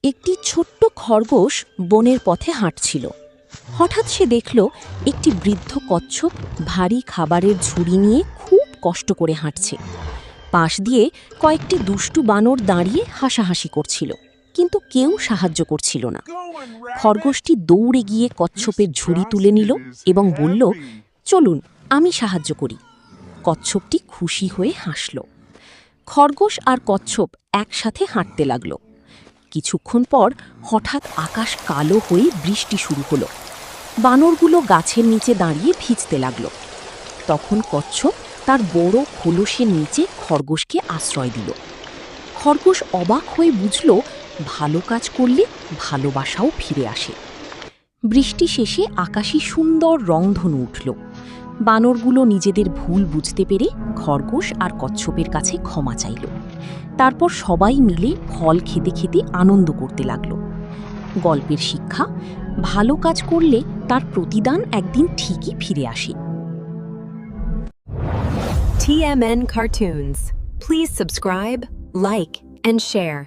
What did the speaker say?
একটি ছোট্ট খরগোশ বনের পথে হাঁটছিল। হঠাৎ সে দেখল একটি বৃদ্ধ কচ্ছপ ভারী খাবারের ঝুড়ি নিয়ে খুব কষ্ট করে হাঁটছে। পাশ দিয়ে কয়েকটি দুষ্টু বানর দাঁড়িয়ে হাসাহাসি করছিল, কিন্তু কেউ সাহায্য করছিল না। খরগোশটি দৌড়ে গিয়ে কচ্ছপের ঝুড়ি তুলে নিল এবং বলল, চলুন, আমি সাহায্য করি। কচ্ছপটি খুশি হয়ে হাসল। খরগোশ আর কচ্ছপ একসাথে হাঁটতে লাগল। কিছুক্ষণ পর হঠাৎ আকাশ কালো হয়ে বৃষ্টি শুরু হলো। বানরগুলো গাছের নিচে দাঁড়িয়ে ভিজতে লাগল। তখন কচ্ছপ তার বড় খোলসের নিচে খরগোশকে আশ্রয় দিল। খরগোশ অবাক হয়ে বুঝল, ভালো কাজ করলে ভালোবাসাও ফিরে আসে। বৃষ্টি শেষে আকাশে সুন্দর রংধনু উঠল। বানরগুলো নিজেদের ভুল বুঝতে পেরে খরগোশ আর কচ্ছপের কাছে ক্ষমা চাইল। তারপর সবাই মিলে ফল খেতে খেতে আনন্দ করতে লাগল। গল্পের শিক্ষা: ভালো কাজ করলে তার প্রতিদান একদিন ঠিকই ফিরে আসে। TMN Cartoons. Please subscribe, like, and share.